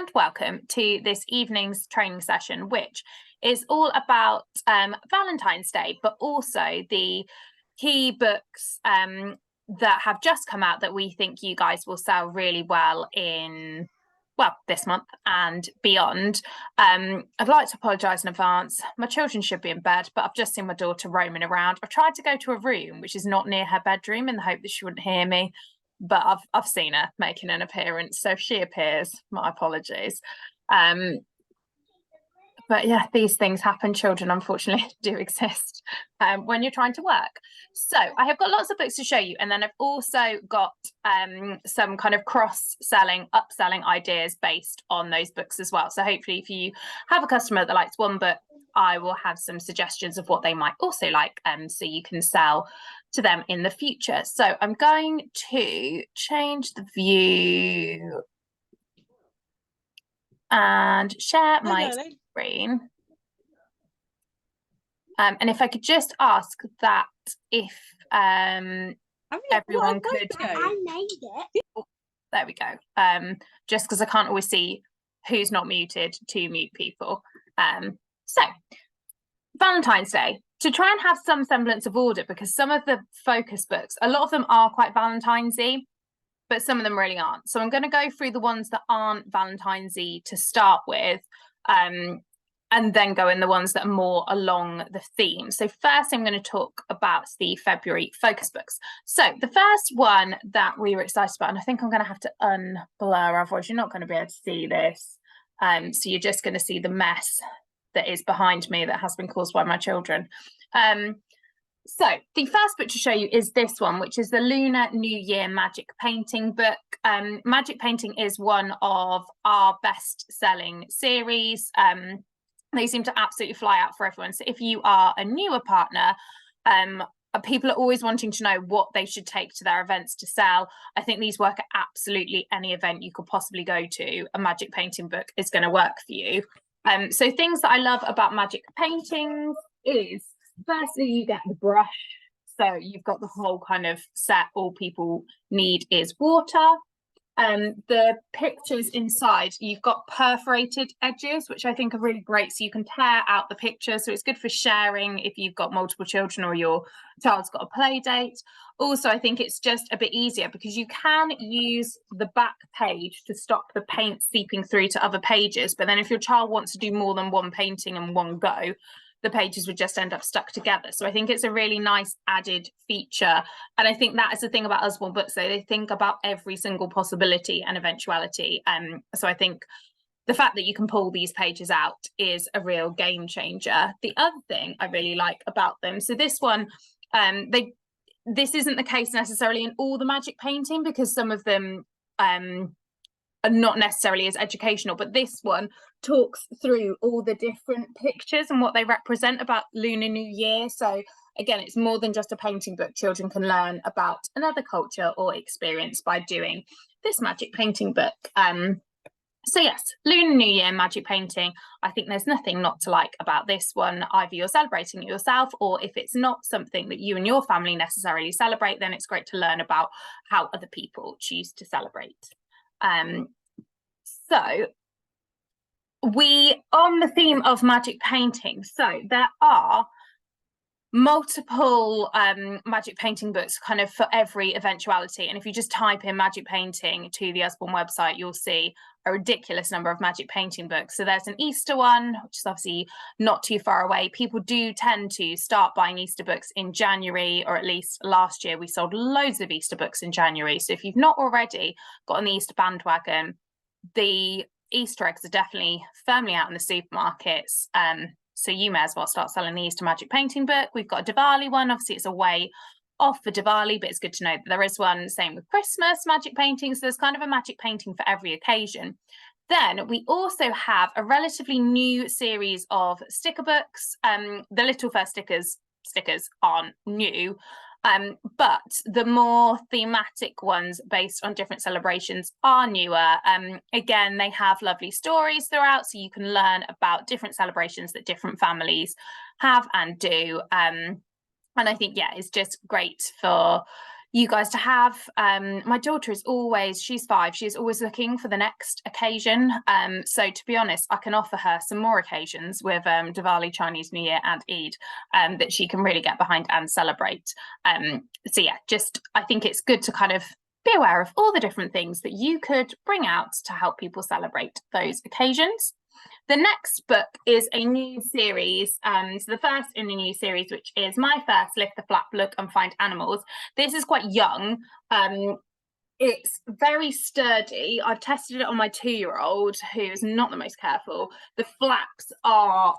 and welcome to this evening's training session, which is all about Valentine's Day, but also the key books that have just come out that we think you guys will sell really well in, well, this month and beyond. I'd like to apologise in advance. My children should be in bed, but I've just seen my daughter roaming around. I've tried to go to a room which is not near her bedroom in the hope that she wouldn't hear me, but I've seen her making an appearance. So if she appears, my apologies. But yeah, these things happen. Children, unfortunately, do exist when you're trying to work. So I have got lots of books to show you. And then I've also got some kind of cross-selling, upselling ideas based on those books as well. So hopefully if you have a customer that likes one book, I will have some suggestions of what they might also like, so you can sell to them in the future. So I'm going to change the view and share my screen. And if I could just ask that if everyone could... I made it. Oh, there we go. Just because I can't always see who's not muted to mute people. So, Valentine's Day. To try and have some semblance of order, because some of the focus books, a lot of them are quite Valentine's-y, but some of them really aren't. So I'm going to go through the ones that aren't Valentine's-y to start with, and then go in the ones that are more along the theme. So first I'm going to talk about the February focus books. So the first one that we were excited about, and I think I'm going to have to unblur, otherwise you're not going to be able to see this. So you're just going to see the mess that is behind me that has been caused by my children. So the first book to show you is this one, which is the Lunar New Year Magic Painting book. Magic Painting is one of our best-selling series. They seem to absolutely fly out for everyone. So if you are a newer partner, people are always wanting to know what they should take to their events to sell. I think these work at absolutely any event you could possibly go to. A magic painting book is going to work for you. So things that I love about magic paintings is, firstly, you get the brush. So you've got the whole kind of set. All people need is water. The pictures inside, you've got perforated edges, which I think are really great. So you can tear out the picture. So it's good for sharing if you've got multiple children or your child's got a play date. Also, I think it's just a bit easier because you can use the back page to stop the paint seeping through to other pages. But then if your child wants to do more than one painting in one go, the pages would just end up stuck together. So I think it's a really nice added feature. And I think that is the thing about Usborne books, though. They think about every single possibility and eventuality. So I think the fact that you can pull these pages out is a real game changer. The other thing I really like about them, so this one, this isn't the case necessarily in all the magic painting, because some of them are not necessarily as educational, but this one talks through all the different pictures and what they represent about Lunar New Year. So again, it's more than just a painting book. Children can learn about another culture or experience by doing this magic painting book. So yes, Lunar New Year magic painting. I think there's nothing not to like about this one. Either you're celebrating it yourself, or if it's not something that you and your family necessarily celebrate, then it's great to learn about how other people choose to celebrate. So we, on the theme of magic painting, so there are multiple magic painting books kind of for every eventuality. And if you just type in magic painting to the Usborne website, you'll see a ridiculous number of magic painting books. So there's an Easter one, which is obviously not too far away. People do tend to start buying Easter books in January, or at least last year we sold loads of Easter books in January. So if you've not already got on the Easter bandwagon, the Easter eggs are definitely firmly out in the supermarkets. So you may as well start selling the Easter magic painting book. We've got a Diwali one. Obviously, it's a way off for Diwali, but it's good to know that there is one. Same with Christmas magic paintings. So there's kind of a magic painting for every occasion. Then we also have a relatively new series of sticker books. The Little Fur stickers aren't new, but the more thematic ones based on different celebrations are newer. Again, they have lovely stories throughout, so you can learn about different celebrations that different families have and do. And I think, yeah, it's just great for you guys to have. My daughter is always, she's 5, she's always looking for the next occasion. So to be honest, I can offer her some more occasions with Diwali, Chinese New Year and Eid that she can really get behind and celebrate. So yeah, just I think it's good to kind of be aware of all the different things that you could bring out to help people celebrate those occasions. The next book is a new series. So the first in the new series, which is my first Lift the Flap, Look and Find Animals. This is quite young. It's very sturdy. I've tested it on my 2-year-old, who is not the most careful. The flaps are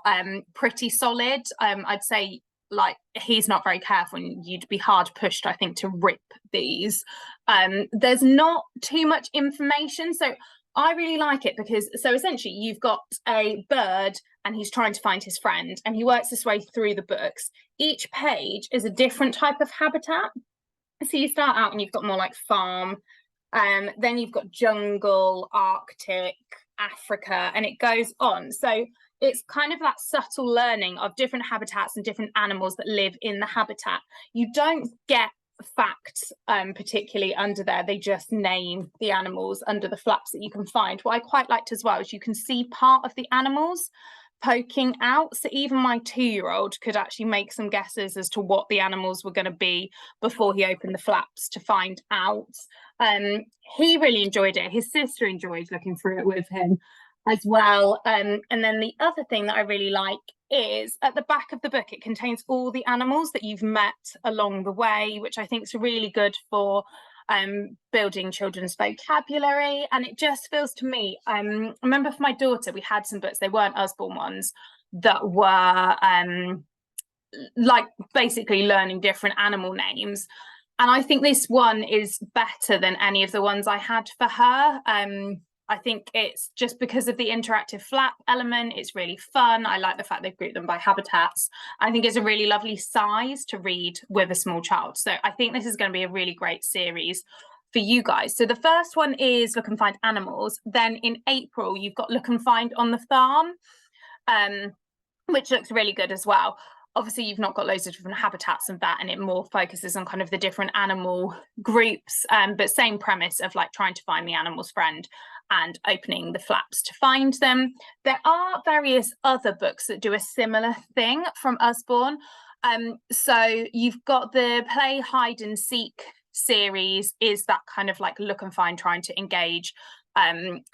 pretty solid. I'd say like he's not very careful and you'd be hard pushed, I think, to rip these. There's not too much information, so I really like it because so essentially you've got a bird and he's trying to find his friend and he works his way through the books. Each page is a different type of habitat. So you start out and you've got more like farm, then you've got jungle, Arctic, Africa, and it goes on. So it's kind of that subtle learning of different habitats and different animals that live in the habitat. You don't get facts particularly under there, they just name the animals under the flaps that you can find. What I quite liked as well is you can see part of the animals poking out, so even my 2-year-old could actually make some guesses as to what the animals were going to be before he opened the flaps to find out. He really enjoyed it. His sister enjoyed looking through it with him as well. And then the other thing that I really like is at the back of the book, it contains all the animals that you've met along the way, which I think is really good for building children's vocabulary. And it just feels to me, I remember for my daughter, we had some books, they weren't Usborne ones, that were like basically learning different animal names. And I think this one is better than any of the ones I had for her. I think it's just because of the interactive flap element, it's really fun. I like the fact they've grouped them by habitats. I think it's a really lovely size to read with a small child. So I think this is going to be a really great series for you guys. So the first one is Look and Find Animals. Then in April, you've got Look and Find on the Farm, which looks really good as well. Obviously, you've not got loads of different habitats and that, and it more focuses on kind of the different animal groups, but same premise of like trying to find the animal's friend and opening the flaps to find them. There are various other books that do a similar thing from Usborne. So you've got the Play, Hide and Seek series, is that kind of like look and find, trying to engage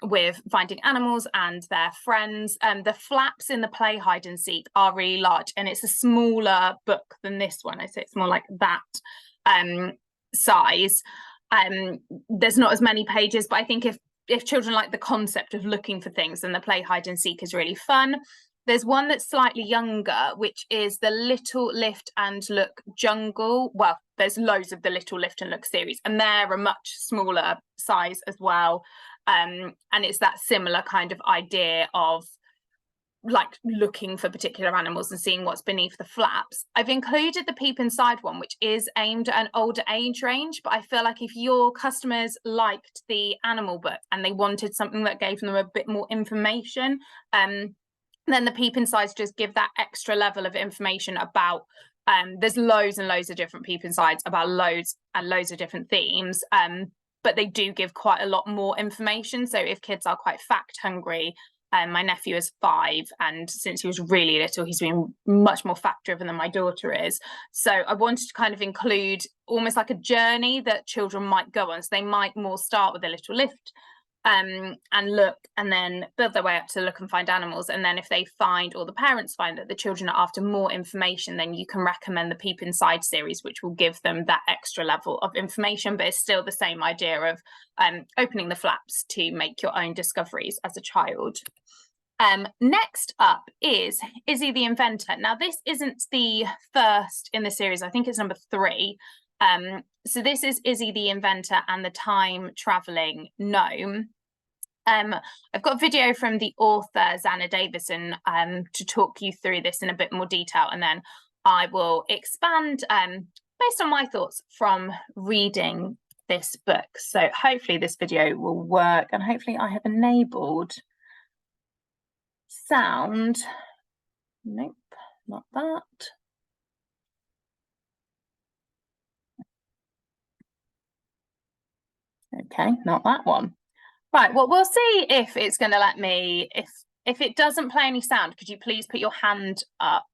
with finding animals and their friends. The flaps in the Play, Hide and Seek are really large, and it's a smaller book than this one. I say it's more like that size. There's not as many pages, but I think if children like the concept of looking for things, then the Play, Hide and Seek is really fun. There's one that's slightly younger, which is the Little Lift and Look Jungle. Well, there's loads of the Little Lift and Look series, and they're a much smaller size as well. And it's that similar kind of idea of like looking for particular animals and seeing what's beneath the flaps. I've included the Peep Inside one, which is aimed at an older age range, but I feel like if your customers liked the animal book and they wanted something that gave them a bit more information, then the Peep Insides just give that extra level of information about there's loads and loads of different Peep Insides about loads and loads of different themes, but they do give quite a lot more information. So if kids are quite fact hungry, my nephew is 5, and since he was really little, he's been much more fact driven than my daughter is. So I wanted to kind of include almost like a journey that children might go on. So they might more start with a Little Lift and look, and then build their way up to Look and Find Animals. And then if they find, or the parents find, that the children are after more information, then you can recommend the Peep Inside series, which will give them that extra level of information, but it's still the same idea of opening the flaps to make your own discoveries as a child. Next up is Izzy the Inventor. Now, this isn't the first in the series. I think it's number 3. So this is Izzy the Inventor and the Time Travelling Gnome. I've got a video from the author, Zanna Davison, to talk you through this in a bit more detail, and then I will expand based on my thoughts from reading this book. So hopefully this video will work, and hopefully I have enabled sound. Nope, not that. Okay, not that one. Right, well, we'll see if it's going to let me, if it doesn't play any sound, could you please put your hand up?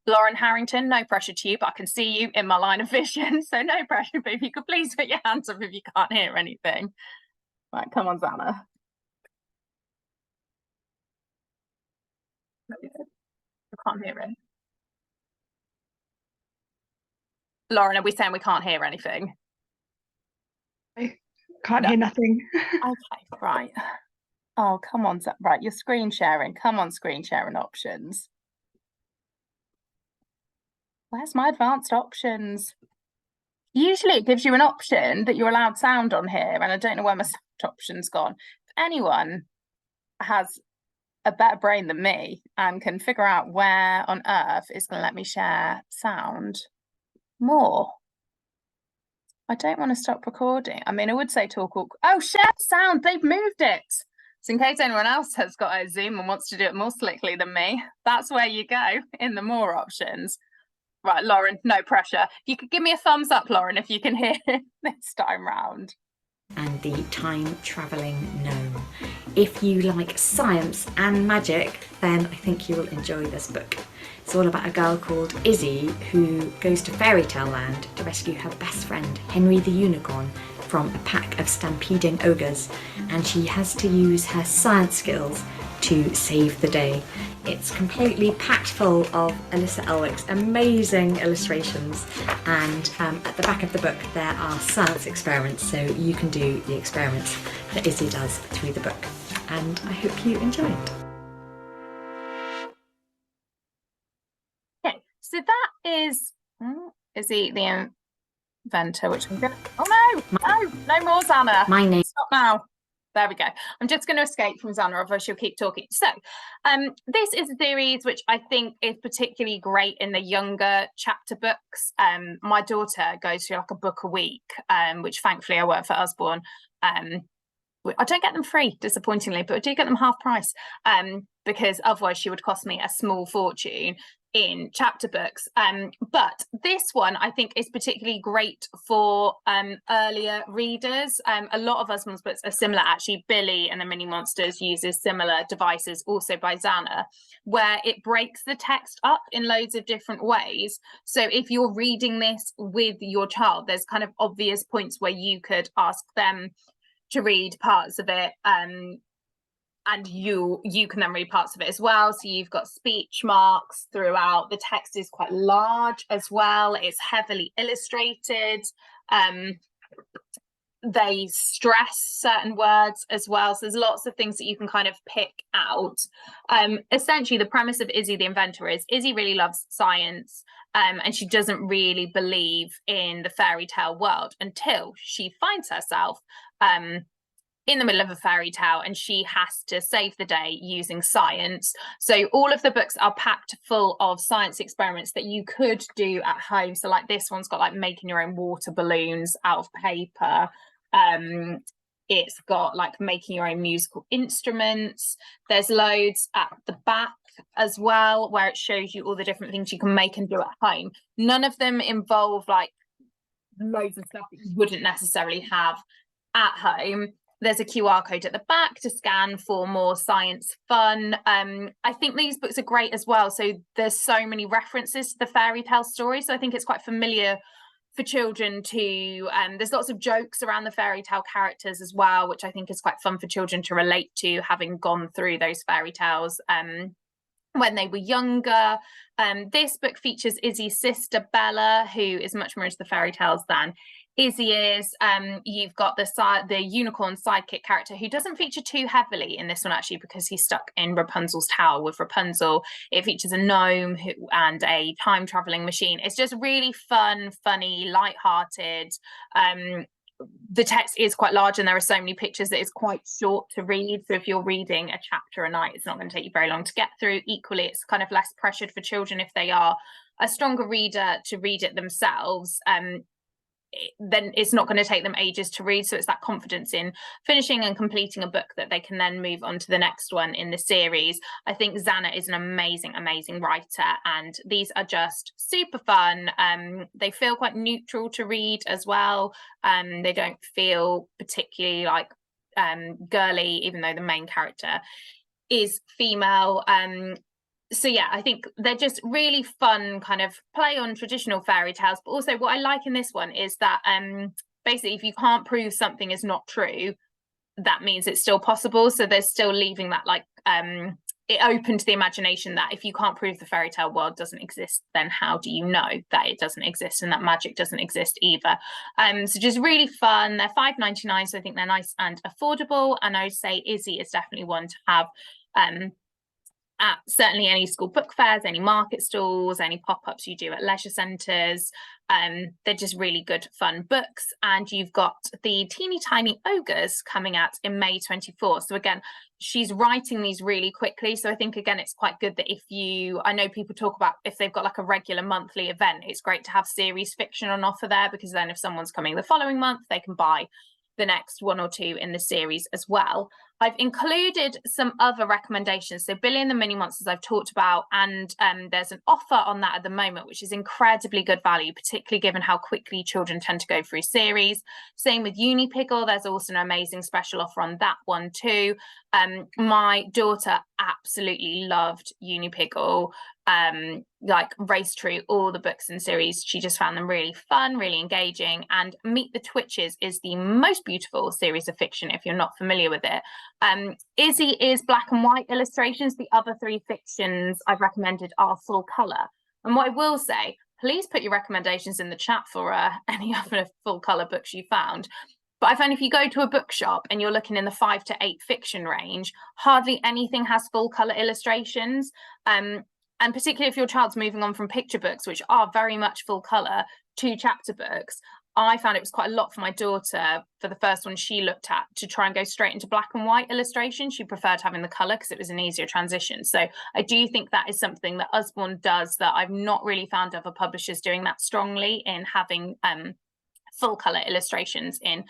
Lauren Harrington, no pressure to you, but I can see you in my line of vision, so no pressure, but if you could please put your hands up if you can't hear anything. Right, come on, Zana. I can't hear it. Lauren, are we saying we can't hear anything? I can't hear nothing. Okay, right. Oh, come on, right, you're screen sharing. Come on, screen sharing options. Where's my advanced options? Usually it gives you an option that you're allowed sound on here, and I don't know where my sound option's gone. If anyone has a better brain than me and can figure out where on earth it's going to let me share sound more. I don't want to stop recording. I mean, I would say talk. Oh, share sound. They've moved it. So in case anyone else has got a Zoom and wants to do it more slickly than me, that's where you go in the more options. Right, Lauren, no pressure. You could give me a thumbs up, Lauren, if you can hear this time round. And the time travelling gnome. If you like science and magic, then I think you will enjoy this book. It's all about a girl called Izzy who goes to fairy tale land to rescue her best friend Henry the Unicorn from a pack of stampeding ogres, and she has to use her science skills to save the day. It's completely packed full of Alyssa Elwick's amazing illustrations, and at the back of the book there are science experiments, so you can do the experiments that Izzy does through the book, and I hope you enjoy it. Okay, so that is Izzy the inventor, which I'm gonna, oh no more Zana. My name. Stop now. There we go. I'm just going to escape from Zana, otherwise she'll keep talking. So this is a series which I think is particularly great in the younger chapter books. My daughter goes through like a book a week, which thankfully I work for Usborne. I don't get them free, disappointingly, but I do get them half price because otherwise she would cost me a small fortune in chapter books. But this one I think is particularly great for earlier readers. A lot of Usborne's books are similar, actually. Billy and the Mini Monsters uses similar devices, also by Zana, where it breaks the text up in loads of different ways. So if you're reading this with your child, there's kind of obvious points where you could ask them to read parts of it, and you can then read parts of it as well. So you've got speech marks throughout. The text is quite large as well. It's heavily illustrated. They stress certain words as well. So there's lots of things that you can kind of pick out. Essentially, the premise of Izzy the Inventor is Izzy really loves science, and she doesn't really believe in the fairy tale world until she finds herself in the middle of a fairy tale and she has to save the day using science. So all of the books are packed full of science experiments that you could do at home. So like this one's got like making your own water balloons out of paper. It's got like making your own musical instruments. There's loads at the back as well where it shows you all the different things you can make and do at home. None of them involve like loads of stuff that you wouldn't necessarily have at home. There's a QR code at the back to scan for more science fun. I think these books are great as well. So there's so many references to the fairy tale story. So I think it's quite familiar for children to, there's lots of jokes around the fairy tale characters as well, which I think is quite fun for children to relate to, having gone through those fairy tales when they were younger. This book features Izzy's sister Bella, who is much more into the fairy tales than Izzy is. You've got the unicorn sidekick character who doesn't feature too heavily in this one, actually, because he's stuck in Rapunzel's tower with Rapunzel. It features a gnome and a time traveling machine. It's just really fun, funny, light-hearted. The text is quite large and there are so many pictures that it's quite short to read. So if you're reading a chapter a night, it's not going to take you very long to get through. Equally, it's kind of less pressured for children if they are a stronger reader to read it themselves. then it's not going to take them ages to read. So it's that confidence in finishing and completing a book that they can then move on to the next one in the series. I think Zana is an amazing writer, and these are just super fun. They feel quite neutral to read as well. They don't feel particularly like girly, even though the main character is female. So yeah, I think they're just really fun, kind of play on traditional fairy tales. But also what I like in this one is that basically if you can't prove something is not true, that means it's still possible. So they're still leaving that like it open to the imagination that if you can't prove the fairy tale world doesn't exist, then how do you know that it doesn't exist and that magic doesn't exist either? So just really fun. They're £5.99, so I think they're nice and affordable. And I would say Izzy is definitely one to have at certainly any school book fairs, any market stalls, any pop-ups you do at leisure centres. They're just really good fun books. And you've got the Teeny Tiny Ogres coming out in May 24. So again, she's writing these really quickly. So I think, again, it's quite good that if you, I know people talk about if they've got like a regular monthly event, it's great to have series fiction on offer there, because then if someone's coming the following month, they can buy the next one or two in the series as well. I've included some other recommendations. So Billy and the Mini Monsters I've talked about, and there's an offer on that at the moment, which is incredibly good value, particularly given how quickly children tend to go through series. Same with Unipiggle, there's also an amazing special offer on that one too. My daughter absolutely loved Unipiggle, like Race True, all the books and series. She just found them really fun, really engaging. And Meet the Twitches is the most beautiful series of fiction if you're not familiar with it. Izzy is black and white illustrations. The other three fictions I've recommended are full colour. And what I will say, please put your recommendations in the chat for any other full colour books you found. But I find if you go to a bookshop and you're looking in the 5 to 8 fiction range, hardly anything has full colour illustrations. And particularly if your child's moving on from picture books, which are very much full colour, to chapter books, I found it was quite a lot for my daughter for the first one she looked at to try and go straight into black and white illustration. She preferred having the colour because it was an easier transition. So I do think that is something that Usborne does that I've not really found other publishers doing that strongly, in having full colour illustrations in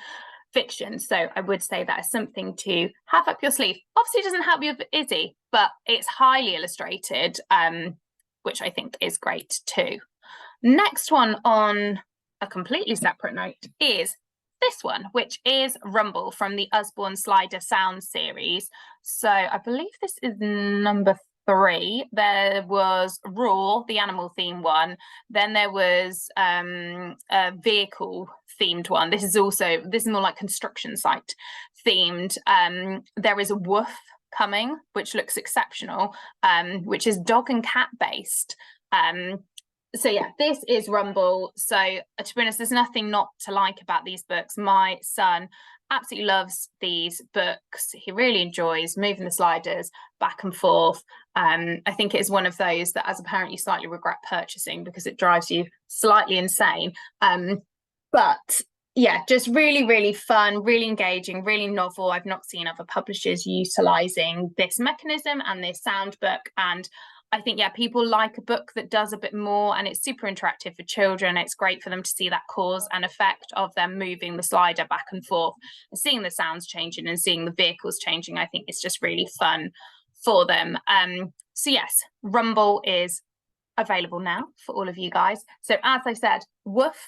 fiction. So I would say that is something to have up your sleeve. Obviously it doesn't help you with Izzy, but it's highly illustrated, which I think is great too. Next one on a completely separate note is this one, which is Rumble from the Usborne Slider Sound series. So I believe this is number 3. There was Roar, the animal theme one. Then there was a vehicle themed one. This is more like construction site themed. There is a Woof coming, which looks exceptional, which is dog and cat based. So yeah, this is Rumble. So to be honest, there's nothing not to like about these books. My son absolutely loves these books. He really enjoys moving the sliders back and forth. I think it is one of those that as a parent you slightly regret purchasing because it drives you slightly insane. But yeah, just really fun, really engaging, really novel. I've not seen other publishers utilising this mechanism and this sound book, and I think, yeah, people like a book that does a bit more, and it's super interactive for children. It's great for them to see that cause and effect of them moving the slider back and forth and seeing the sounds changing and seeing the vehicles changing. I think it's just really fun for them. So yes, Rumble is available now for all of you guys. So as I said, Woof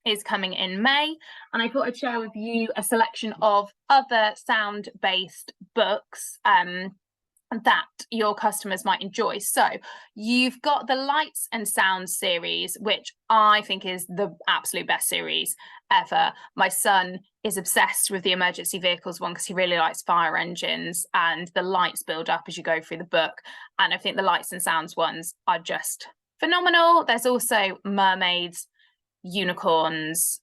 is coming in May, and I thought I'd share with you a selection of other sound-based books that your customers might enjoy. So you've got the Lights and Sounds series, which I think is the absolute best series ever. My son is obsessed with the emergency vehicles one because he really likes fire engines, and the lights build up as you go through the book. And I think the Lights and Sounds ones are just phenomenal. There's also mermaids, unicorns,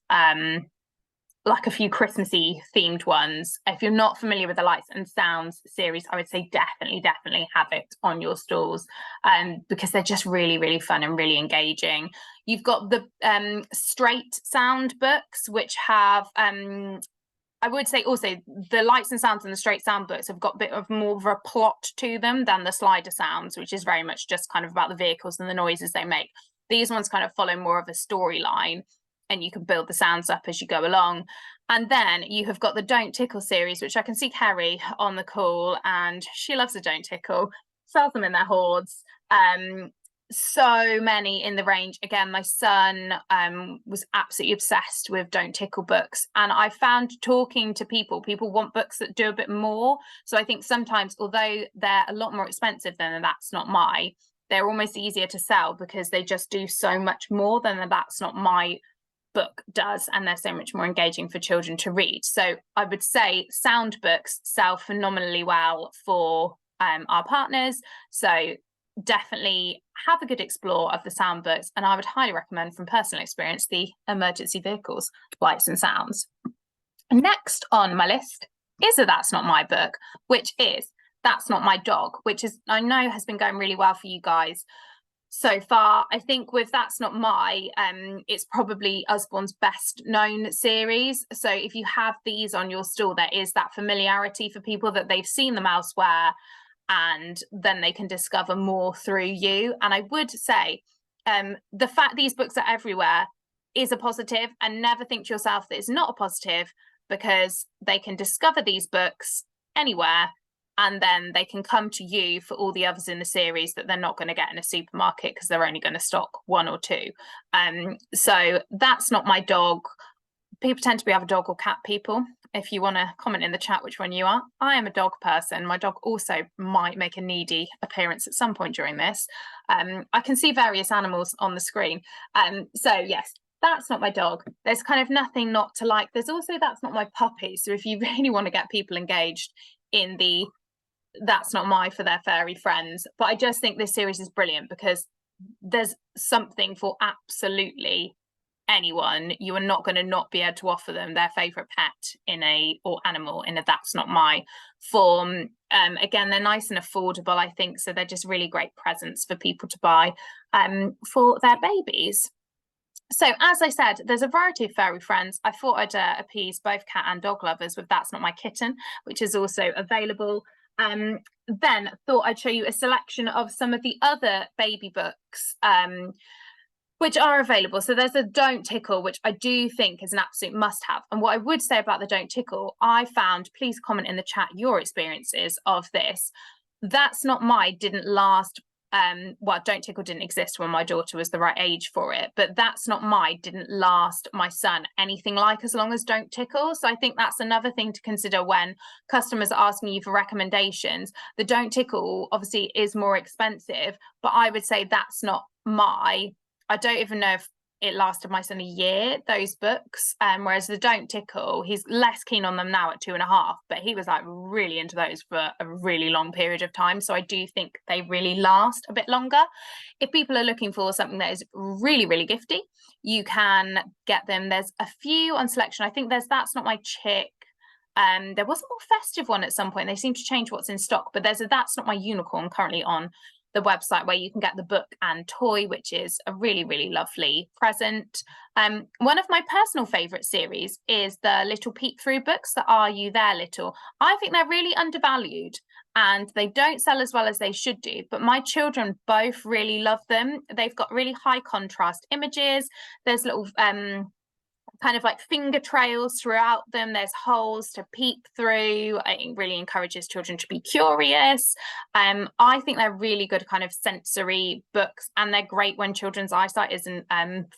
like a few Christmassy themed ones. If you're not familiar with the Lights and Sounds series, I would say definitely have it on your stalls, because they're just really fun and really engaging. You've got the straight sound books, which have I would say also the Lights and Sounds and the straight sound books have got a bit of more of a plot to them than the Slider Sounds, which is very much just kind of about the vehicles and the noises they make. These ones kind of follow more of a storyline and you can build the sounds up as you go along. And then you have got the Don't Tickle series, which I can see Kerry on the call, and she loves the Don't Tickle, sells them in their hoards. So many in the range. Again, my son was absolutely obsessed with Don't Tickle books, and I found talking to people want books that do a bit more. So I think sometimes, although they're a lot more expensive than That's Not My, they're almost easier to sell because they just do so much more than That's Not My book does, and they're so much more engaging for children to read. So I would say sound books sell phenomenally well for our partners. So definitely have a good explore of the sound books, and I would highly recommend, from personal experience, the emergency vehicles, lights and sounds. Next on my list is a That's Not My book, which is That's Not My Dog, which is, I know, has been going really well for you guys so far. I think with That's Not My, it's probably Usborne's best known series. So if you have these on your stall, there is that familiarity for people that they've seen them elsewhere, and then they can discover more through you. And I would say the fact these books are everywhere is a positive, and never think to yourself that it's not a positive, because they can discover these books anywhere, and then they can come to you for all the others in the series that they're not going to get in a supermarket because they're only going to stock one or two. So That's Not My Dog. People tend to be either dog or cat people. If you want to comment in the chat which one you are. I am a dog person. My dog also might make a needy appearance at some point during this. I can see various animals on the screen. So yes, That's Not My Dog. There's kind of nothing not to like. There's also That's Not My Puppy. So if you really want to get people engaged in the That's Not My for their furry friends. But I just think this series is brilliant because there's something for absolutely anyone. You are not going to not be able to offer them their favorite pet or animal in a That's Not My form. Again, they're nice and affordable, I think, so they're just really great presents for people to buy for their babies. So as I said, there's a variety of furry friends. I thought I'd appease both cat and dog lovers with That's Not My Kitten, which is also available. Then thought I'd show you a selection of some of the other baby books which are available. So there's a Don't Tickle, which I do think is an absolute must-have. And what I would say about the Don't Tickle, I found, please comment in the chat your experiences of this. That's Not My didn't last. Well, Don't Tickle didn't exist when my daughter was the right age for it, but That's Not My didn't last my son anything like as long as Don't Tickle. So I think that's another thing to consider when customers are asking you for recommendations. The Don't Tickle obviously is more expensive, but I would say That's Not My, I don't even know if it lasted my son a year, those books. Whereas the Don't Tickle, he's less keen on them now at 2.5, but he was like really into those for a really long period of time. So I do think they really last a bit longer. If people are looking for something that is really, really gifty, you can get them. There's a few on selection. I think there's That's Not My Chick. There was a more festive one at some point. They seem to change what's in stock, but there's a That's Not My Unicorn currently on the website where you can get the book and toy, which is a really, really lovely present. One of my personal favourite series is the Little Peek Through books, the Are You There Little? I think they're really undervalued and they don't sell as well as they should do, but my children both really love them. They've got really high contrast images. There's little kind of like finger trails throughout them. There's holes to peek through. It really encourages children to be curious. I think they're really good kind of sensory books, and they're great when children's eyesight isn't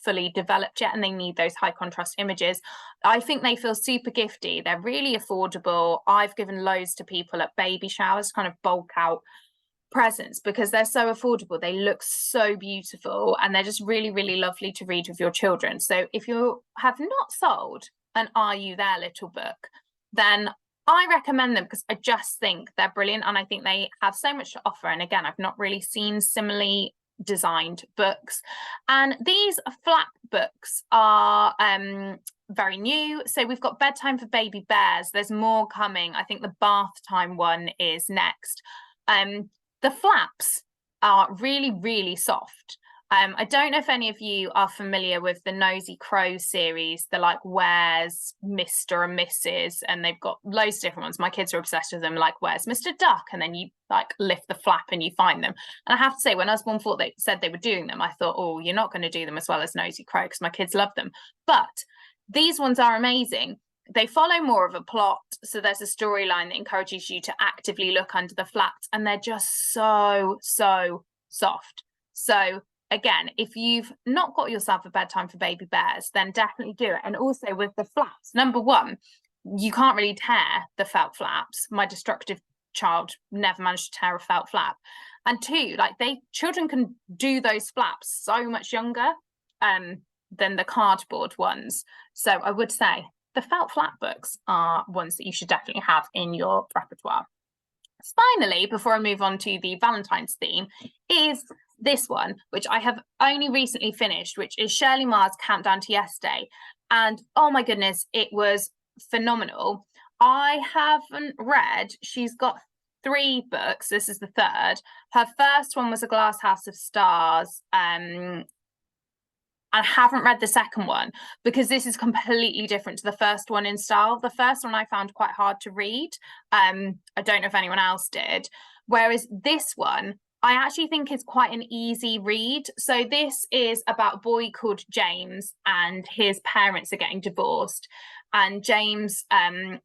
fully developed yet and they need those high contrast images. I think they feel super gifty. They're really affordable. I've given loads to people at baby showers, kind of bulk out presents, because they're so affordable. They look so beautiful and they're just really, really lovely to read with your children. So if you have not sold an Are You There Little book, then I recommend them because I just think they're brilliant and I think they have so much to offer. And again, I've not really seen similarly designed books. And these flap books are very new. So we've got Bedtime for Baby Bears. There's more coming. I think the bath time one is next. The flaps are really, really soft. I don't know if any of you are familiar with the Nosy Crow series, the like Where's Mr. and Mrs. and they've got loads of different ones. My kids are obsessed with them, like Where's Mr. Duck, and then you like lift the flap and you find them. And I have to say, when Usborne thought they said they were doing them, I thought, oh, you're not going to do them as well as Nosy Crow, because my kids love them. But these ones are amazing. They follow more of a plot, so there's a storyline that encourages you to actively look under the flaps, and they're just so soft. So again, if you've not got yourself a bedtime for baby bears, then definitely do it. And also with the flaps, number one, you can't really tear the felt flaps. My destructive child never managed to tear a felt flap. And two, like children can do those flaps so much younger than the cardboard ones. So I would say the felt flap books are ones that you should definitely have in your repertoire. Finally, before I move on to the Valentine's theme, is this one, which I have only recently finished, which is Shirley Marr's Countdown to Yesterday. And oh my goodness, it was phenomenal. I haven't read, she's got 3 books. This is the 3rd. Her first one was A Glass House of Stars. I haven't read the second one because this is completely different to the first one in style. The first one I found quite hard to read. I don't know if anyone else did. Whereas this one, I actually think is quite an easy read. So this is about a boy called James, and his parents are getting divorced. And James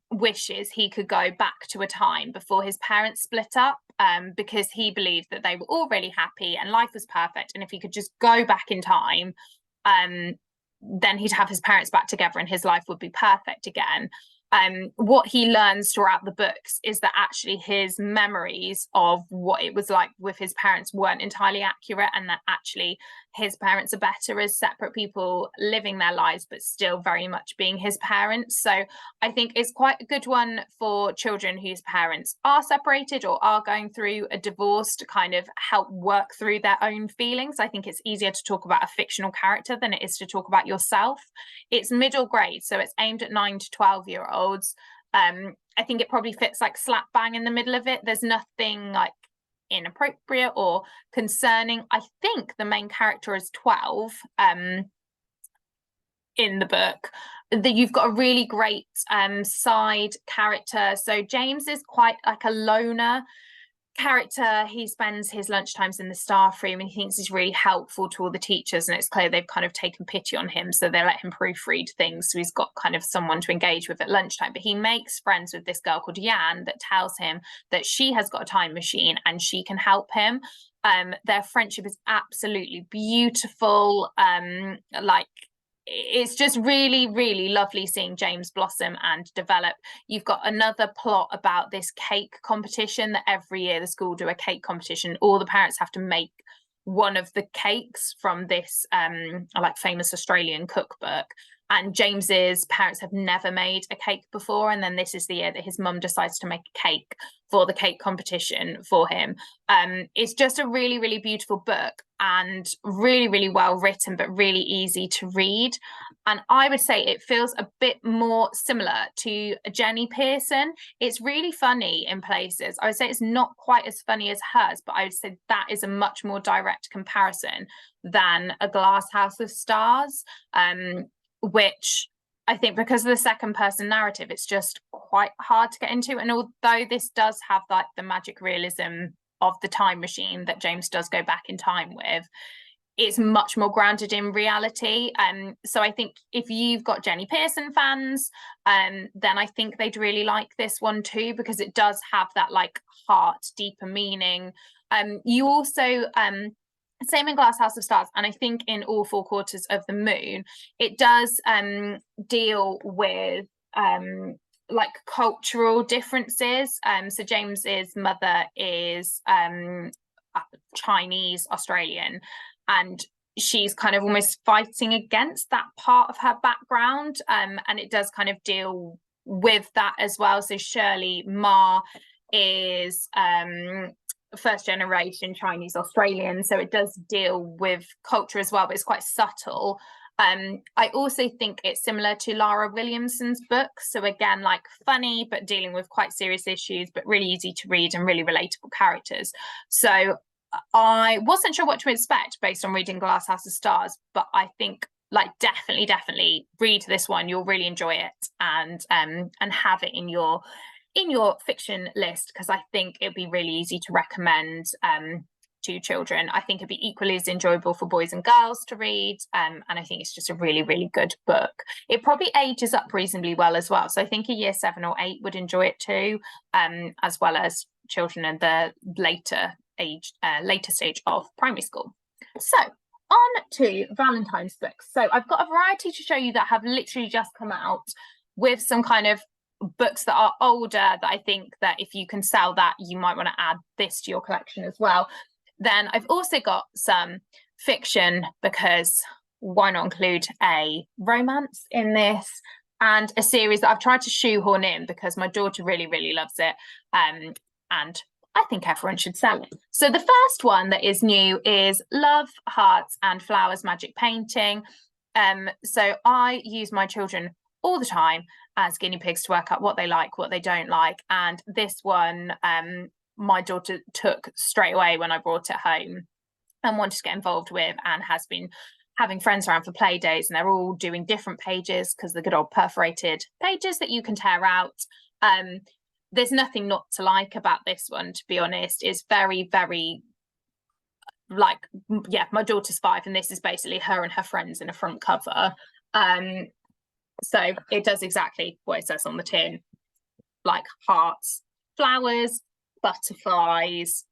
wishes he could go back to a time before his parents split up, because he believed that they were all really happy and life was perfect. And if he could just go back in time, then he'd have his parents back together and his life would be perfect again. What he learns throughout the books is that actually his memories of what it was like with his parents weren't entirely accurate, and that actually his parents are better as separate people living their lives but still very much being his parents. So I think it's quite a good one for children whose parents are separated or are going through a divorce to kind of help work through their own feelings. I think it's easier to talk about a fictional character than it is to talk about yourself. It's middle grade, so it's aimed at 9 to 12-year-olds. I think it probably fits like slap bang in the middle of it. There's nothing like inappropriate or concerning. I think the main character is 12 in the book. That you've got a really great side character. So James is quite like a loner character. He spends his lunchtimes in the staff room and he thinks he's really helpful to all the teachers, and it's clear they've kind of taken pity on him, so they let him proofread things, so he's got kind of someone to engage with at lunchtime. But he makes friends with this girl called Yan that tells him that she has got a time machine and she can help him. Their friendship is absolutely beautiful. Like it's just really lovely seeing James blossom and develop. You've got another plot about this cake competition that every year the school do a cake competition. All the parents have to make one of the cakes from this like famous Australian cookbook, and James's parents have never made a cake before, and then this is the year that his mum decides to make a cake for the cake competition for him. It's just a really beautiful book and really well written, but really easy to read. And I would say it feels a bit more similar to Jenny Pearson. It's really funny in places. I would say it's not quite as funny as hers, but I would say that is a much more direct comparison than A Glass House of Stars, which I think because of the second person narrative, it's just quite hard to get into. And although this does have like the magic realism of the time machine that James does go back in time with, it's much more grounded in reality. So I think if you've got Jenny Pearson fans, then I think they'd really like this one too, because it does have that like heart, deeper meaning. You also same in Glass House of Stars, and I think in All Four Quarters of the Moon, it does deal with like cultural differences. So James's mother is Chinese Australian, and she's kind of almost fighting against that part of her background, and it does kind of deal with that as well. So Shirley Marr is first generation Chinese Australian, so it does deal with culture as well, but it's quite subtle. I also think it's similar to Lara Williamson's book, so again, like funny but dealing with quite serious issues, but really easy to read and really relatable characters. So I wasn't sure what to expect based on reading Glass House of Stars, but I think like definitely read this one. You'll really enjoy it, and have it in your fiction list, because I think it'd be really easy to recommend to children. I think it'd be equally as enjoyable for boys and girls to read, and I think it's just a really good book. It probably ages up reasonably well as well, so I think a year 7 or 8 would enjoy it too, as well as children in the later stage of primary school. So on to Valentine's books. So I've got a variety to show you that have literally just come out, with some kind of books that are older that I think that if you can sell that, you might want to add this to your collection as well. Then I've also got some fiction, because why not include a romance in this, and a series that I've tried to shoehorn in because my daughter really loves it, and I think everyone should sell it. So the first one that is new is Love, Hearts and Flowers Magic Painting. So I use my children all the time as guinea pigs to work out what they like, what they don't like. And this one, my daughter took straight away when I brought it home and wanted to get involved with, and has been having friends around for play days, and they're all doing different pages, because the good old perforated pages that you can tear out. There's nothing not to like about this one, to be honest. It's very like, yeah, my daughter's 5 and this is basically her and her friends in a front cover. So it does exactly what it says on the tin, like hearts, flowers, butterflies.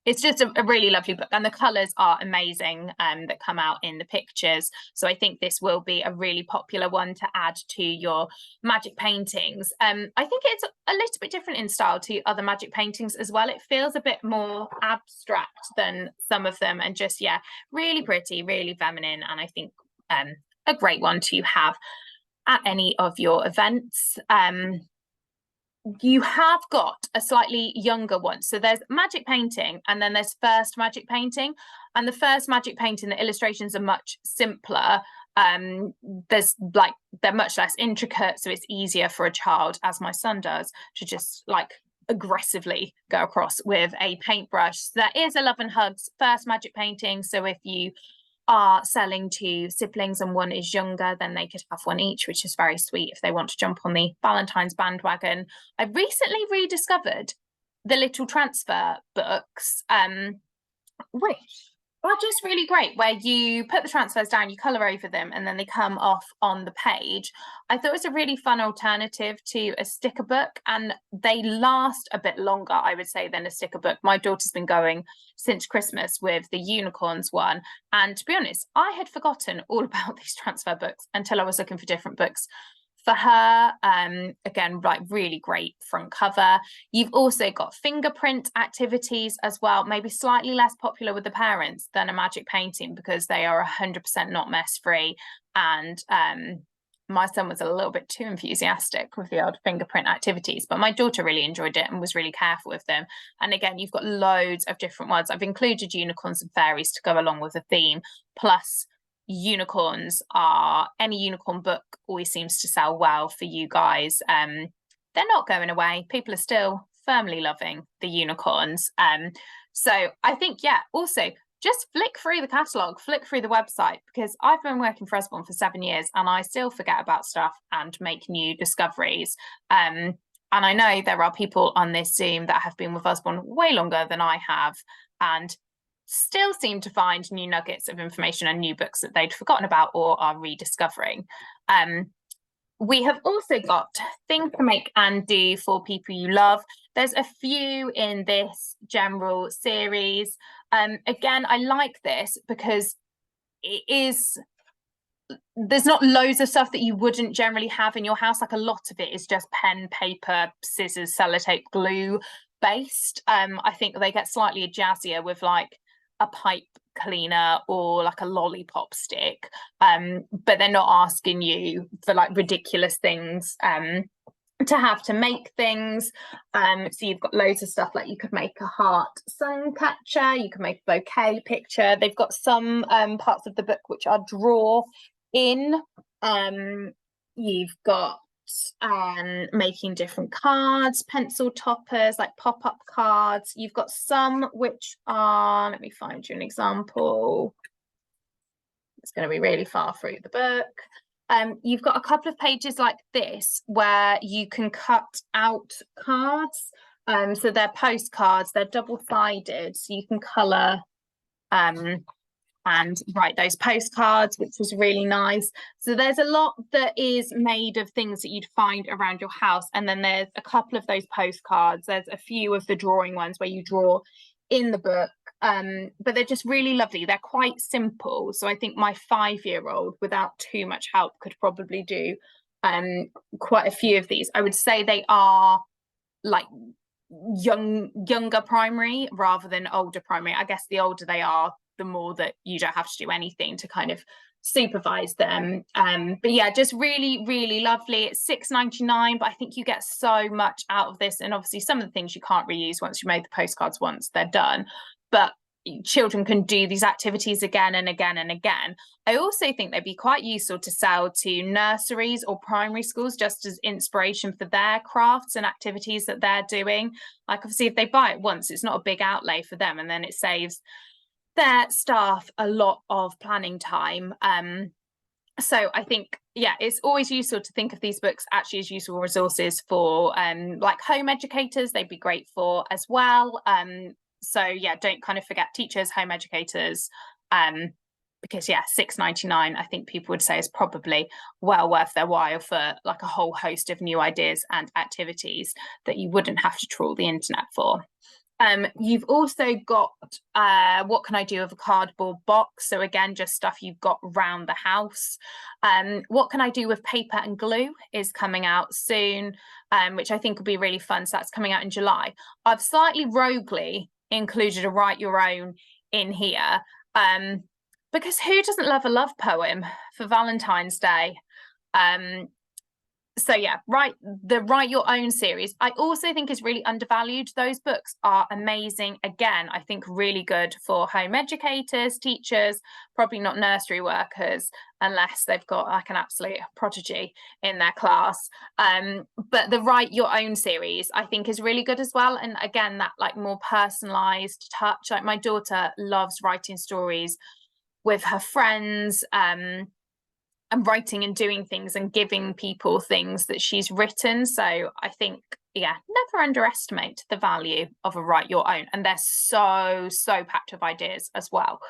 It's just a really lovely book, and the colours are amazing that come out in the pictures. So I think this will be a really popular one to add to your magic paintings. I think it's a little bit different in style to other magic paintings as well. It feels a bit more abstract than some of them, and just, yeah, really pretty, really feminine, and I think a great one to have at any of your events. You have got a slightly younger one, so there's magic painting and then there's first magic painting, and the first magic painting, the illustrations are much simpler. There's like, they're much less intricate, so it's easier for a child, as my son does, to just like aggressively go across with a paintbrush. So that is a Love and Hugs first magic painting, so if you are selling to siblings and one is younger, then they could have one each, which is very sweet if they want to jump on the Valentine's bandwagon. I recently rediscovered the little transfer books, which are just really great, where you put the transfers down, you colour over them, and then they come off on the page. I thought it was a really fun alternative to a sticker book, and they last a bit longer, I would say, than a sticker book. My daughter's been going since Christmas with the unicorns one, and to be honest, I had forgotten all about these transfer books until I was looking for different books for her. Again, like really great front cover. You've also got fingerprint activities as well, maybe slightly less popular with the parents than a magic painting, because they are 100% not mess free, and my son was a little bit too enthusiastic with the old fingerprint activities, but my daughter really enjoyed it and was really careful with them. And again, you've got loads of different ones. I've included unicorns and fairies to go along with the theme, plus unicorns are, any unicorn book always seems to sell well for you guys. They're not going away. People are still firmly loving the unicorns. So I think, yeah, also just flick through the catalogue, flick through the website, because I've been working for Usborne for 7 years and I still forget about stuff and make new discoveries. And I know there are people on this Zoom that have been with Usborne way longer than I have, and still seem to find new nuggets of information and new books that they'd forgotten about or are rediscovering. We have also got things to make and do for people you love. There's a few in this general series. Again, I like this because it is, there's not loads of stuff that you wouldn't generally have in your house. Like, a lot of it is just pen, paper, scissors, sellotape, glue based. I think they get slightly jazzier with like a pipe cleaner or like a lollipop stick, but they're not asking you for like ridiculous things to have to make things. So you've got loads of stuff, like you could make a heart sun catcher, you can make a bouquet picture. They've got some parts of the book which are draw in. You've got making different cards, pencil toppers, like pop-up cards. You've got some which are, let me find you an example. It's going to be really far through the book. You've got a couple of pages like this where you can cut out cards. So they're postcards, they're double-sided, so you can colour and write those postcards, which was really nice. So there's a lot that is made of things that you'd find around your house, and then there's a couple of those postcards. There's a few of the drawing ones where you draw in the book, but they're just really lovely. They're quite simple, so I think my 5-year-old without too much help could probably do quite a few of these. I would say they are like younger primary rather than older primary. I guess the older they are, the more that you don't have to do anything to kind of supervise them. But yeah, just really, really lovely. It's £6.99, but I think you get so much out of this. And obviously some of the things you can't reuse once you made the postcards once they're done, but children can do these activities again and again and again. I also think they'd be quite useful to sell to nurseries or primary schools, just as inspiration for their crafts and activities that they're doing. Like obviously if they buy it once, it's not a big outlay for them, and then it saves their staff a lot of planning time. So I think, yeah, it's always useful to think of these books actually as useful resources for like home educators. They'd be great for as well. So yeah, don't kind of forget teachers, home educators, because yeah, £6.99 I think people would say is probably well worth their while for like a whole host of new ideas and activities that you wouldn't have to trawl the internet for. You've also got what can I do with a cardboard box? So again, just stuff you've got around the house. What can I do with paper and glue is coming out soon, which I think will be really fun. So that's coming out in July. I've slightly roguely included a write your own in here, because who doesn't love a love poem for Valentine's Day? So yeah, write your own series I also think is really undervalued. Those books are amazing. Again, I think really good for home educators, teachers, probably not nursery workers unless they've got like an absolute prodigy in their class. But the write your own series I think is really good as well. And again, that like more personalized touch. Like my daughter loves writing stories with her friends, and writing and doing things and giving people things that she's written. So I think, yeah, never underestimate the value of a write your own. And they're so packed with ideas as well.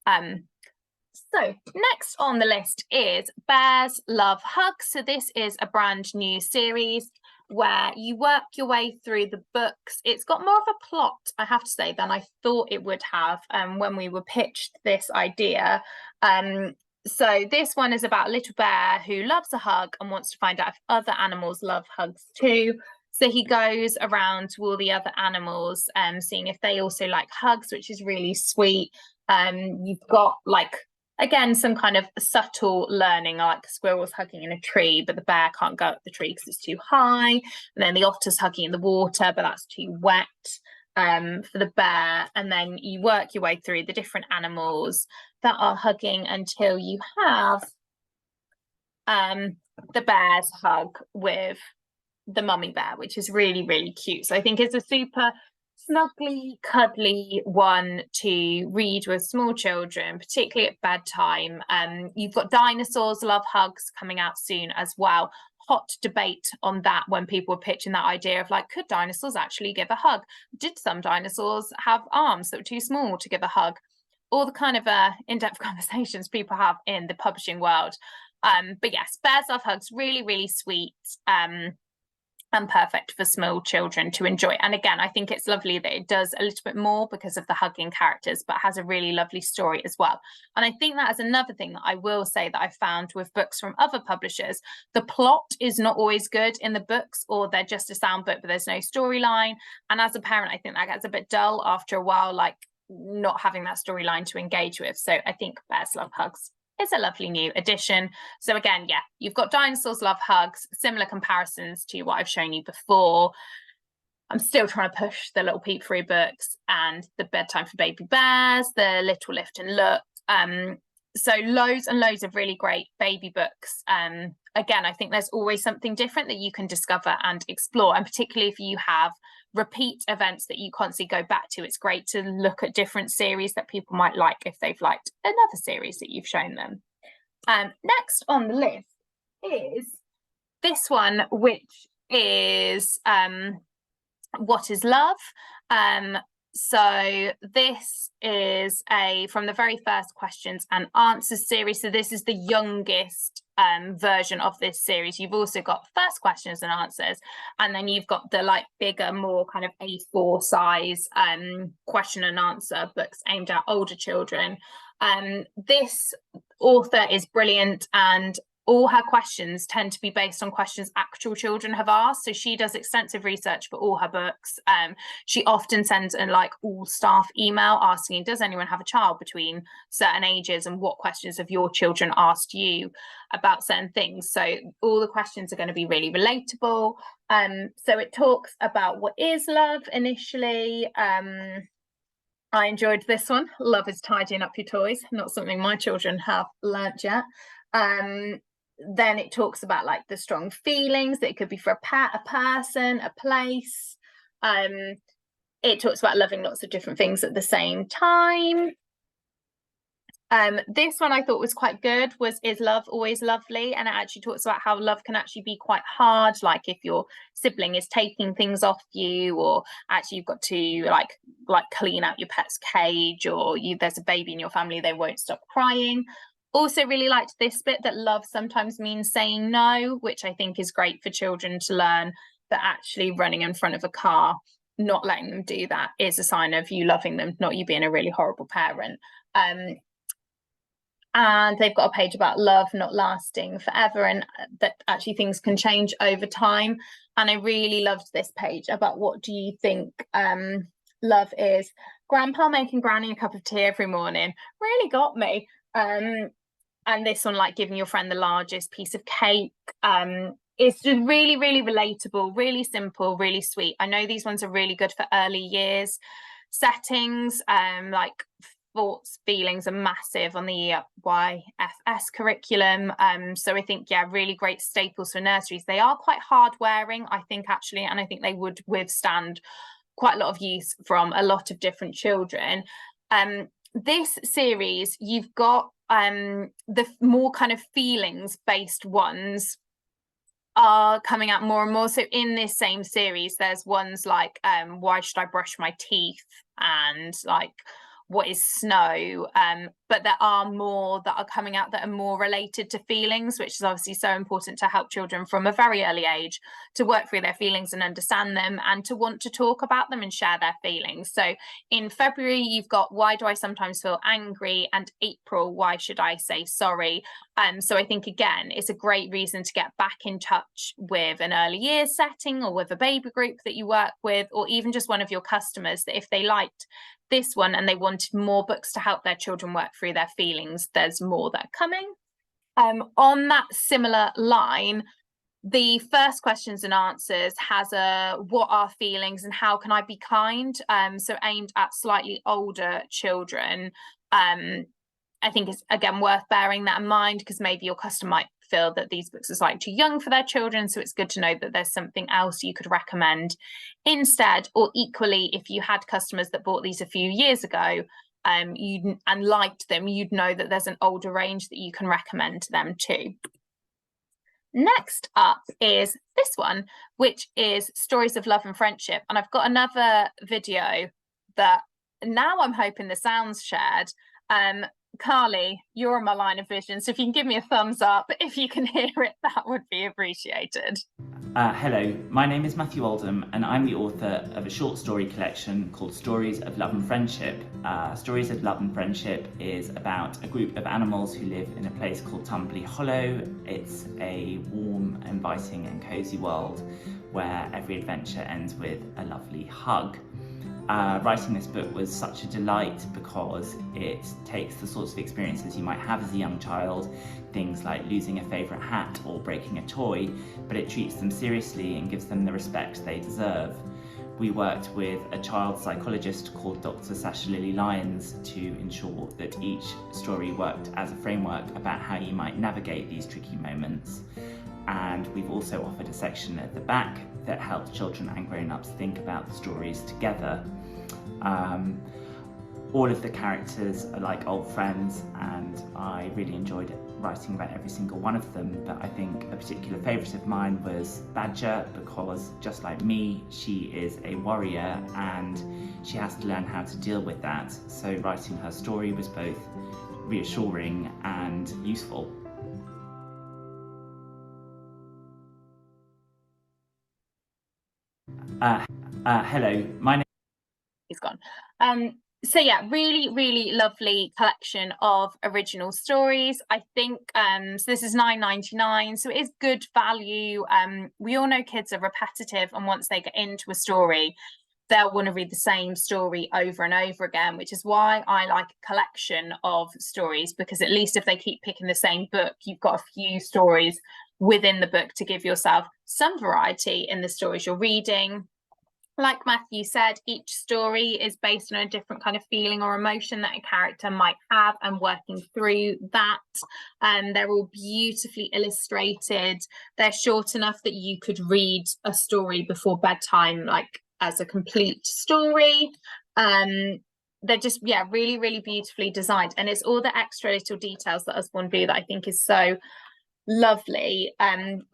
So next on the list is Bears Love Hugs. So this is a brand new series where you work your way through the books. It's got more of a plot, I have to say, than I thought it would have when we were pitched this idea. So this one is about a little bear who loves a hug and wants to find out if other animals love hugs too. So he goes around to all the other animals, seeing if they also like hugs, which is really sweet. You've got like, again, some kind of subtle learning, like squirrels hugging in a tree, but the bear can't go up the tree because it's too high. And then the otter's hugging in the water, but that's too wet for the bear. And then you work your way through the different animals that are hugging until you have the bear's hug with the mummy bear, which is really, really cute. So I think it's a super snuggly, cuddly one to read with small children, particularly at bedtime. You've got Dinosaurs Love Hugs coming out soon as well. Hot debate on that when people were pitching that idea of like, could dinosaurs actually give a hug? Did some dinosaurs have arms that were too small to give a hug? All the kind of in-depth conversations people have in the publishing world. But yes, Bears Love Hugs, really, really sweet. And perfect for small children to enjoy. And again, I think it's lovely that it does a little bit more because of the hugging characters, but has a really lovely story as well. And I think that is another thing that I will say that I found with books from other publishers. The plot is not always good in the books, or they're just a sound book, but there's no storyline. And as a parent, I think that gets a bit dull after a while, like not having that storyline to engage with. So I think Bears Love Hugs is a lovely new addition. So again, yeah, you've got Dinosaurs Love Hugs, similar comparisons to what I've shown you before. I'm still trying to push the Little Peep Free books and the Bedtime for Baby Bears, the Little Lift and Look. So loads and loads of really great baby books. Again, I think there's always something different that you can discover and explore, and particularly if you have repeat events that you constantly go back to, it's great to look at different series that people might like if they've liked another series that you've shown them. Next on the list is this one, which is What is Love? So this is from the very first questions and answers series. So this is the youngest version of this series. You've also got first questions and answers, and then you've got the like bigger, more kind of A4 size question and answer books aimed at older children. This author is brilliant, and all her questions tend to be based on questions actual children have asked. So she does extensive research for all her books. She often sends an like all staff email asking, does anyone have a child between certain ages, and what questions have your children asked you about certain things? So all the questions are going to be really relatable. So it talks about what is love initially. I enjoyed this one. Love is tidying up your toys. Not something my children have learnt yet. Then it talks about like the strong feelings that it could be for a pet, a person, a place. It talks about loving lots of different things at the same time. This one I thought was quite good, was Is Love Always Lovely? And it actually talks about how love can actually be quite hard, like if your sibling is taking things off you, or actually you've got to like clean out your pet's cage, or there's a baby in your family, they won't stop crying. Also really liked this bit, that love sometimes means saying no, which I think is great for children to learn, that actually running in front of a car, not letting them do that, is a sign of you loving them, not you being a really horrible parent. And they've got a page about love not lasting forever, and that actually things can change over time. And I really loved this page about what do you think love is. Grandpa making Granny a cup of tea every morning really got me. And this one, like giving your friend the largest piece of cake. It's just really, really relatable, really simple, really sweet. I know these ones are really good for early years settings. Like thoughts, feelings are massive on the YFS curriculum. So I think, yeah, really great staples for nurseries. They are quite hard wearing, I think, actually, and I think they would withstand quite a lot of use from a lot of different children. This series, you've got the more kind of feelings based ones are coming out more and more. So in this same series, there's ones like why should I brush my teeth, and like what is snow, but there are more that are coming out that are more related to feelings, which is obviously so important to help children from a very early age to work through their feelings and understand them, and to want to talk about them and share their feelings. So in February, you've got Why Do I Sometimes Feel Angry, and April, Why Should I Say Sorry? So I think, again, it's a great reason to get back in touch with an early years setting, or with a baby group that you work with, or even just one of your customers, that if they liked this one and they wanted more books to help their children work through their feelings, there's more that are coming. On that similar line, the first questions and answers has a what are feelings and how can I be kind, so aimed at slightly older children. I think it's, again, worth bearing that in mind, because maybe your customer might feel that these books are slightly too young for their children, so it's good to know that there's something else you could recommend instead. Or equally, if you had customers that bought these a few years ago and liked them, you'd know that there's an older range that you can recommend to them too. Next up is this one, which is Stories of Love and Friendship, and I've got another video that now I'm hoping the sound's shared. Carly, you're on my line of vision, so if you can give me a thumbs up if you can hear it, that would be appreciated. Hello, my name is Matthew Oldham, and I'm the author of a short story collection called Stories of Love and Friendship. Stories of Love and Friendship is about a group of animals who live in a place called Tumbly Hollow. It's a warm, inviting and cosy world where every adventure ends with a lovely hug. Writing this book was such a delight because it takes the sorts of experiences you might have as a young child, things like losing a favourite hat or breaking a toy, but it treats them seriously and gives them the respect they deserve. we worked with a child psychologist called Dr. Sasha Lily Lyons to ensure that each story worked as a framework about how you might navigate these tricky moments. And we've also offered a section at the back that helps children and grown-ups think about the stories together. All of the characters are like old friends, and I really enjoyed writing about every single one of them, but I think a particular favourite of mine was Badger, because just like me, she is a warrior and she has to learn how to deal with that. So writing her story was both reassuring and useful. Hello, my name. He's gone. So yeah, really lovely collection of original stories. I think so this is £9.99, so it is good value. We all know kids are repetitive, and once they get into a story, they'll want to read the same story over and over again, which is why I like a collection of stories, because at least if they keep picking the same book, you've got a few stories within the book to give yourself some variety in the stories you're reading. Like Matthew said, each story is based on a different kind of feeling or emotion that a character might have, and working through that. They're all beautifully illustrated. They're short enough that you could read a story before bedtime, like as a complete story. They're just, yeah, really beautifully designed. And it's all the extra little details that Usborne do that I think is so lovely,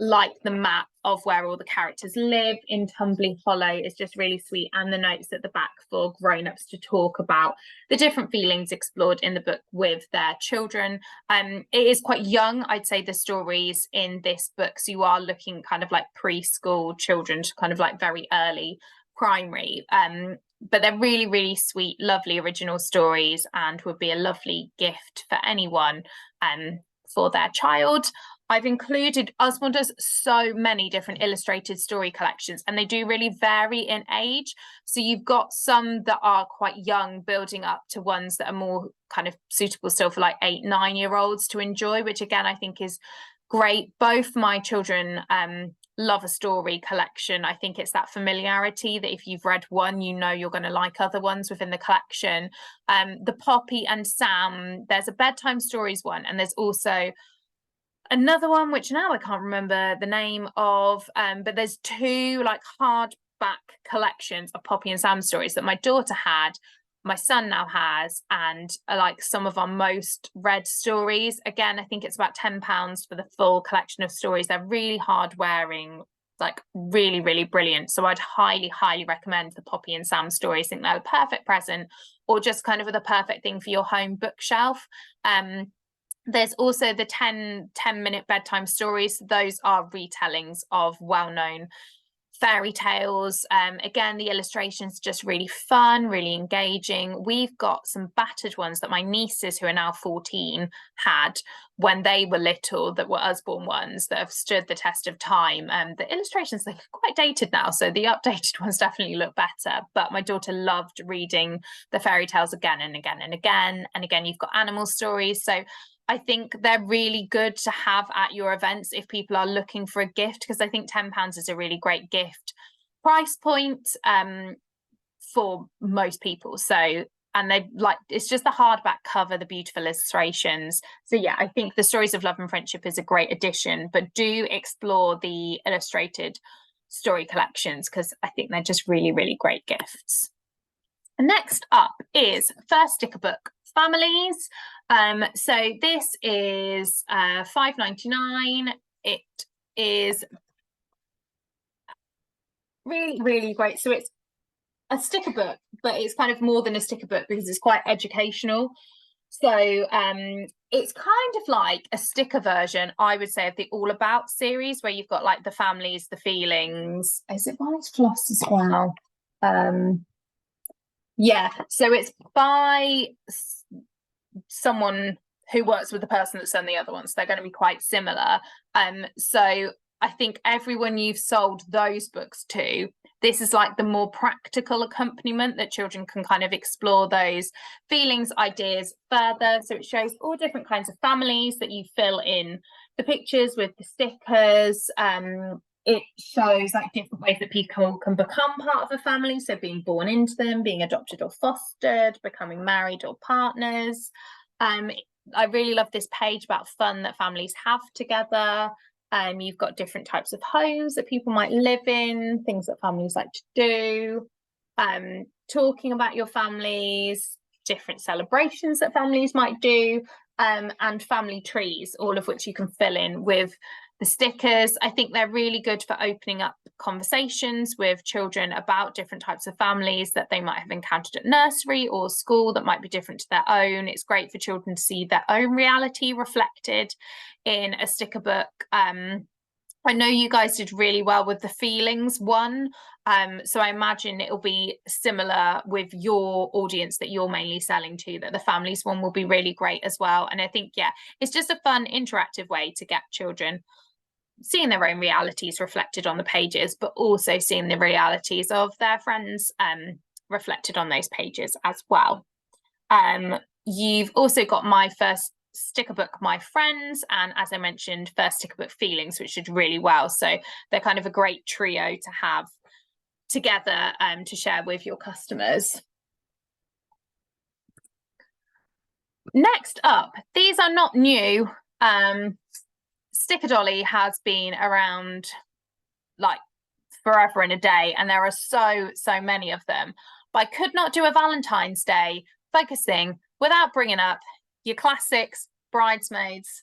like the map of where all the characters live in Tumbly Hollow is just really sweet, and the notes at the back for grown-ups to talk about the different feelings explored in the book with their children. It is quite young, I'd say, the stories in this book, so you are looking kind of like preschool children to kind of like very early primary, but they're really sweet, lovely original stories, and would be a lovely gift for anyone for their child. I've included, Usborne does so many different illustrated story collections, and they do really vary in age. So you've got some that are quite young, building up to ones that are more kind of suitable still for like 8-9-year-olds to enjoy, which again, I think is great. Both my children love a story collection. I think it's that familiarity that if you've read one, you know you're going to like other ones within the collection. The Poppy and Sam, there's a bedtime stories one, and there's also another one which now I can't remember the name of, but there's two like hardback collections of Poppy and Sam stories that my daughter had, my son now has, and are like some of our most read stories. Again, I think it's about £10 for the full collection of stories. They're really hard wearing, like really brilliant. So I'd highly recommend the Poppy and Sam stories. I think they're a perfect present, or just kind of the perfect thing for your home bookshelf. There's also the 10-minute bedtime stories. Those are retellings of well-known fairy tales. Again, the illustrations just really fun, really engaging. We've got some battered ones that my nieces, who are now 14, had when they were little, that were Usborne ones that have stood the test of time. The illustrations, they're quite dated now, so the updated ones definitely look better, but my daughter loved reading the fairy tales again and again. And again, you've got animal stories. So I think they're really good to have at your events if people are looking for a gift, because I think £10 is a really great gift price point for most people. So, and they like, it's just the hardback cover, the beautiful illustrations. So yeah, I think the Stories of Love and Friendship is a great addition, but do explore the illustrated story collections, because I think they're just really great gifts. Next up is First Sticker Book Families. So this is £5.99. It is really great. So it's a sticker book, but it's kind of more than a sticker book because it's quite educational. So it's kind of like a sticker version, I would say, of the All About series, where you've got like the families, the feelings. Is it by Floss as well? Yeah, so it's by someone who works with the person that's done the other ones. So they're going to be quite similar. So I think everyone you've sold those books to, this is like the more practical accompaniment that children can kind of explore those feelings, ideas further. So it shows all different kinds of families that you fill in the pictures with the stickers. it shows like different ways that people can become part of a family. So being born into them, being adopted or fostered, becoming married or partners. I really love this page about fun that families have together. You've got different types of homes that people might live in, things that families like to do, talking about your families, different celebrations that families might do, and family trees, all of which you can fill in with the stickers. I think they're really good for opening up conversations with children about different types of families that they might have encountered at nursery or school that might be different to their own. It's great for children to see their own reality reflected in a sticker book. I know you guys did really well with the feelings one, so I imagine it'll be similar with your audience that you're mainly selling to, that the families one will be really great as well. And I think, yeah, it's just a fun interactive way to get children seeing their own realities reflected on the pages, but also seeing the realities of their friends reflected on those pages as well. You've also got My First Sticker Book, My Friends, and as I mentioned, First Sticker Book Feelings, which did really well. So they're kind of a great trio to have together to share with your customers. Next up, these are not new. Sticker Dolly has been around like forever and a day, and there are so many of them. But I could not do a Valentine's Day focusing without bringing up your classics, bridesmaids,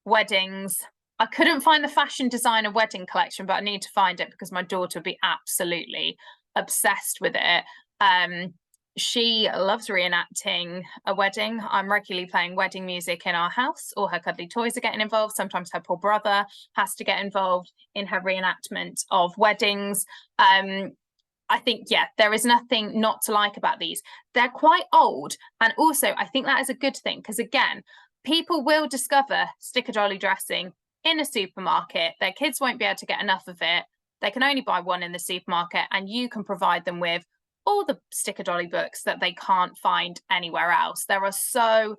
weddings. I couldn't find the fashion designer wedding collection, but I need to find it because my daughter would be absolutely obsessed with it. She loves reenacting a wedding. I'm regularly playing wedding music in our house. All her cuddly toys are getting involved. Sometimes her poor brother has to get involved in her reenactment of weddings. I think, yeah, there is nothing not to like about these. They're quite old. And also, I think that is a good thing because, again, people will discover sticker dolly dressing in a supermarket. Their kids won't be able to get enough of it. They can only buy one in the supermarket, and you can provide them with all the sticker dolly books that they can't find anywhere else. There are so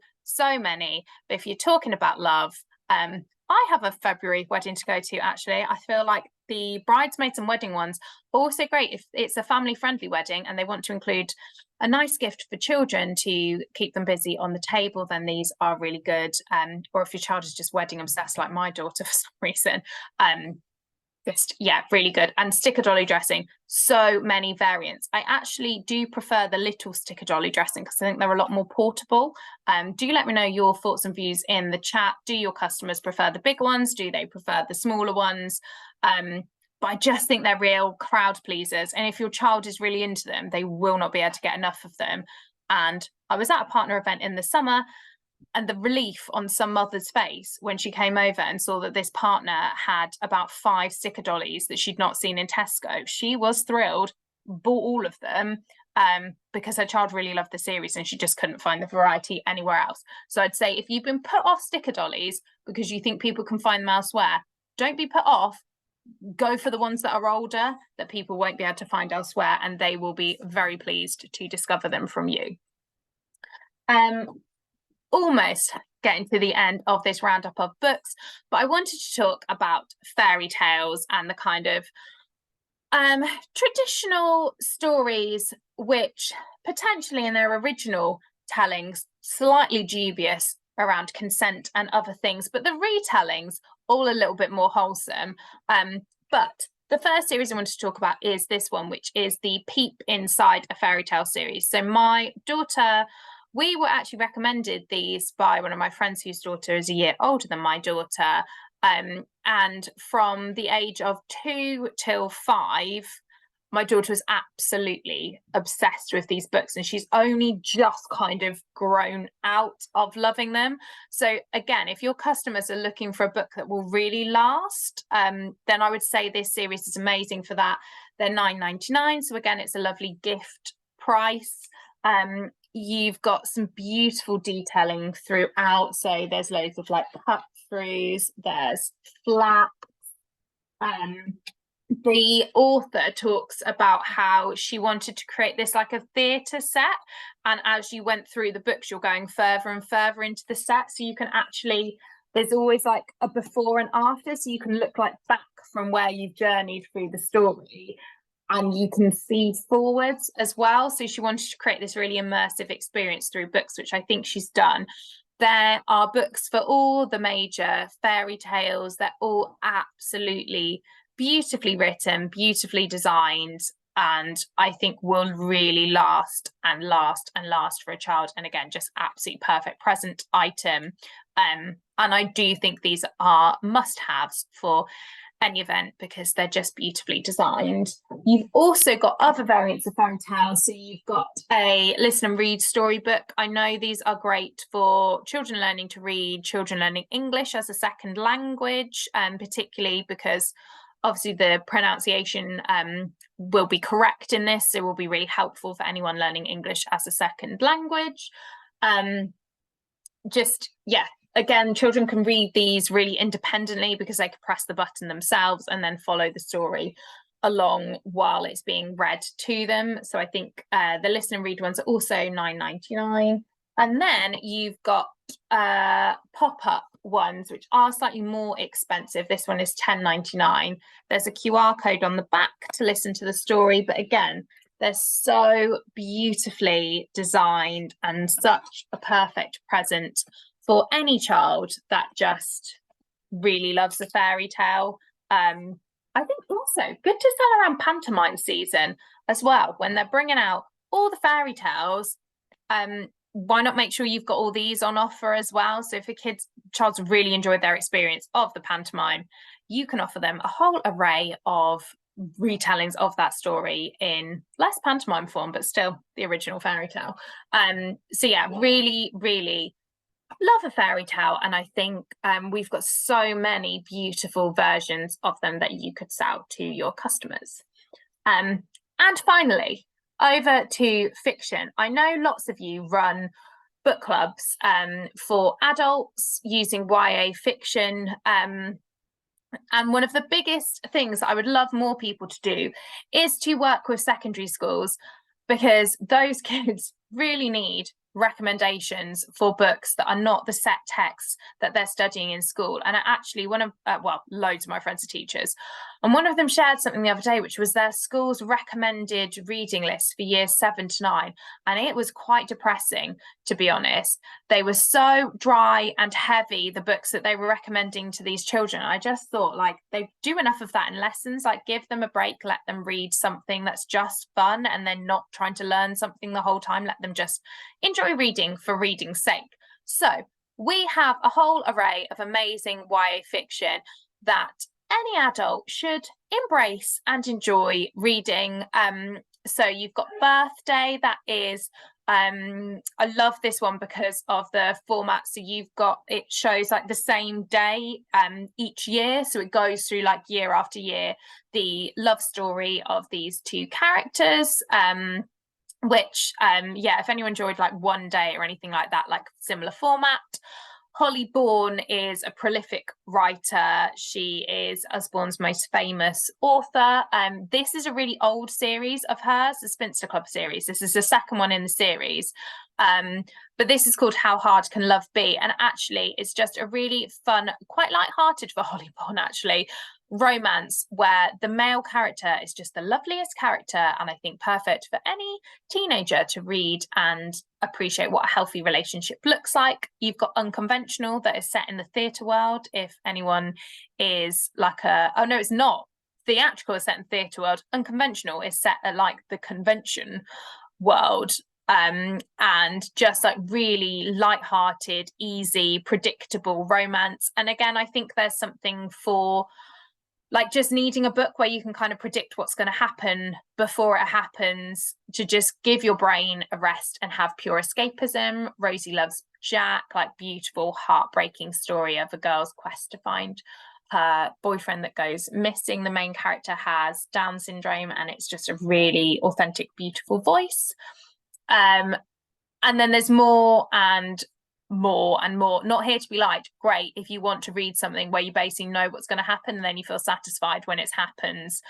many. But if you're talking about love, I have a February wedding to go to, actually. I feel like the bridesmaids and wedding ones are also great if it's a family-friendly wedding and they want to include a nice gift for children to keep them busy on the table, then these are really good. Or if your child is just wedding obsessed like my daughter for some reason, just, yeah, really good. And sticker dolly dressing, so many variants. I actually do prefer the little sticker dolly dressing because I think they're a lot more portable. Do let me know your thoughts and views in the chat. Do your customers prefer the big ones? Do they prefer the smaller ones? But I just think they're real crowd pleasers. And if your child is really into them, they will not be able to get enough of them. And I was at a partner event in the summer, and the relief on some mother's face when she came over and saw that this partner had about 5 sticker dollies that she'd not seen in Tesco. She was thrilled, bought all of them because her child really loved the series and she just couldn't find the variety anywhere else. So I'd say if you've been put off sticker dollies because you think people can find them elsewhere, don't be put off. Go for the ones that are older that people won't be able to find elsewhere, and they will be very pleased to discover them from you. Almost getting to the end of this roundup of books, but I wanted to talk about fairy tales and the kind of traditional stories which potentially in their original tellings slightly dubious around consent and other things, but the retellings all a little bit more wholesome. But the first series I want to talk about is this one, which is the Peep Inside a Fairy Tale series. So my daughter, we were actually recommended these by one of my friends whose daughter is a year older than my daughter. And from the age of 2 till 5, my daughter was absolutely obsessed with these books, and she's only just kind of grown out of loving them. So again, if your customers are looking for a book that will really last, then I would say this series is amazing for that. They're £9.99, so again, it's a lovely gift price. You've got some beautiful detailing throughout. So there's loads of like cut throughs, there's flaps. The author talks about how she wanted to create this like a theatre set, and as you went through the books, you're going further and further into the set, so you can actually there's always like a before and after, so you can look like back from where you've journeyed through the story, and you can see forwards as well. So she wanted to create this really immersive experience through books, which I think she's done. There are books for all the major fairy tales. They're all absolutely beautifully written, beautifully designed, and I think will really last and last and last for a child. And again, just absolutely perfect present item. And I do think these are must-haves for any event because they're just beautifully designed. You've also got other variants of fairy tales. So you've got a listen and read storybook. I know these are great for children learning to read, children learning English as a second language, particularly because obviously the pronunciation will be correct in this. So it will be really helpful for anyone learning English as a second language. Again, children can read these really independently because they can press the button themselves and then follow the story along while it's being read to them. So I think the listen and read ones are also £9.99. And then you've got pop-up ones, which are slightly more expensive. This one is £10.99. There's a QR code on the back to listen to the story. But again, they're so beautifully designed and such a perfect present for any child that just really loves a fairy tale. I think also good to sell around pantomime season as well. When they're bringing out all the fairy tales, why not make sure you've got all these on offer as well? So if a child's really enjoyed their experience of the pantomime, you can offer them a whole array of retellings of that story in less pantomime form, but still the original fairy tale. So yeah, really, really love a fairy tale, and I think we've got so many beautiful versions of them that you could sell to your customers. And finally, over to fiction. I know lots of you run book clubs for adults using YA fiction, and one of the biggest things I would love more people to do is to work with secondary schools, because those kids really need recommendations for books that are not the set texts that they're studying in school. And actually loads of my friends are teachers, and one of them shared something the other day, which was their school's recommended reading list for years 7 to 9, and it was quite depressing, to be honest. They were so dry and heavy, the books that they were recommending to these children. I just thought, like, they do enough of that in lessons. Like, give them a break, let them read something that's just fun, and then not trying to learn something the whole time. Let them just enjoy reading for reading's sake. So we have a whole array of amazing YA fiction that any adult should embrace and enjoy reading. So you've got Birthday, that is I love this one because of the format. So it shows like the same day each year, so it goes through like year after year the love story of these two characters, which if anyone enjoyed like One Day or anything like that, like similar format. Holly Bourne is a prolific writer. She is Usborne's most famous author. This is a really old series of hers, the Spinster Club series. This is the second one in the series. But this is called How Hard Can Love Be? And actually, it's just a really fun, quite light-hearted for Holly Bourne, actually, romance where the male character is just the loveliest character, and I think perfect for any teenager to read and appreciate what a healthy relationship looks like. You've got Unconventional, that is set in the theatre world. If anyone is like it's not. Theatrical is set in theatre world. Unconventional is set at like the convention world. And just like really light-hearted, easy, predictable romance. And again, I think there's something for like just needing a book where you can kind of predict what's going to happen before it happens, to just give your brain a rest and have pure escapism. Rosie Loves Jack, like beautiful, heartbreaking story of a girl's quest to find her boyfriend that goes missing. The main character has Down syndrome, and it's just a really authentic, beautiful voice. And then there's more and more and more. Not Here to Be Liked, great if you want to read something where you basically know what's going to happen, and then you feel satisfied when it happens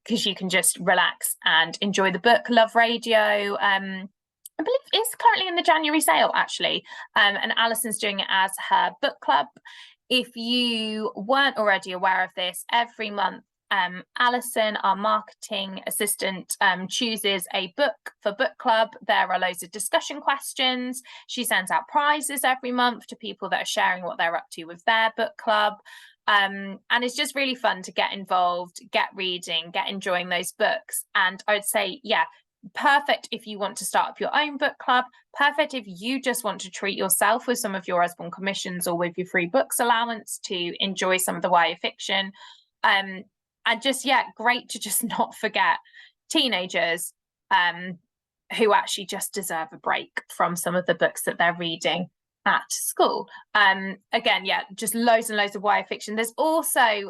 because you can just relax and enjoy the book. Love Radio, I believe it's currently in the January sale, actually, and Alison's doing it as her book club. if you weren't already aware of this, every month Alison, our marketing assistant, chooses a book for book club. There are loads of discussion questions. She sends out prizes every month to people that are sharing what they're up to with their book club. And it's just really fun to get involved, get reading, get enjoying those books. And I would say, yeah, perfect if you want to start up your own book club, perfect if you just want to treat yourself with some of your Usborne commissions or with your free books allowance to enjoy some of the YA fiction. And just, yeah, great to just not forget teenagers who actually just deserve a break from some of the books that they're reading at school. Again, yeah, just loads and loads of YA fiction. There's also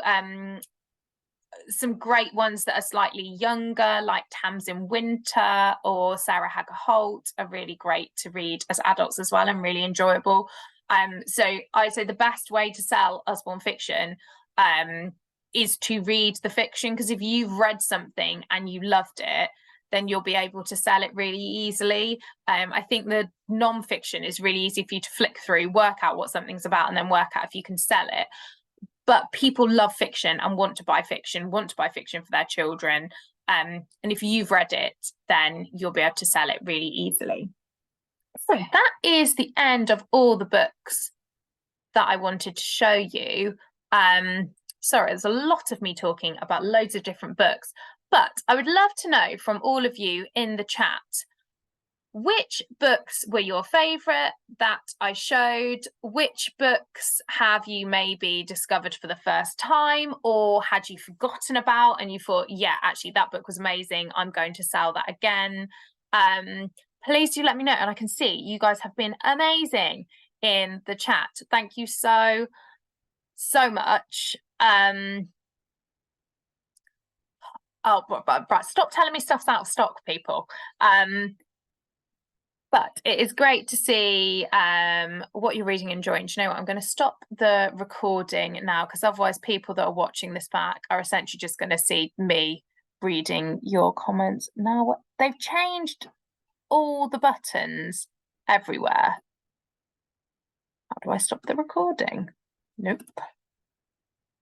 some great ones that are slightly younger, like Tamsin Winter or Sarah Hager Holt, are really great to read as adults as well and really enjoyable. So I'd say the best way to sell Usborne fiction is to read the fiction, because if you've read something and you loved it, then you'll be able to sell it really easily. I think the non-fiction is really easy for you to flick through, work out what something's about, and then work out if you can sell it. But people love fiction and want to buy fiction for their children. And if you've read it, then you'll be able to sell it really easily. So that is the end of all the books that I wanted to show you. Sorry, there's a lot of me talking about loads of different books, but I would love to know from all of you in the chat, which books were your favourite that I showed? Which books have you maybe discovered for the first time, or had you forgotten about and you thought, yeah, actually that book was amazing, I'm going to sell that again? Please do let me know. And I can see you guys have been amazing in the chat. Thank you so much. Oh, right, stop telling me stuff's out of stock, people. But it is great to see what you're reading and enjoying. Do you know what? I'm going to stop the recording now, because otherwise people that are watching this back are essentially just going to see me reading your comments. Now, they've changed all the buttons everywhere. How do I stop the recording? Nope.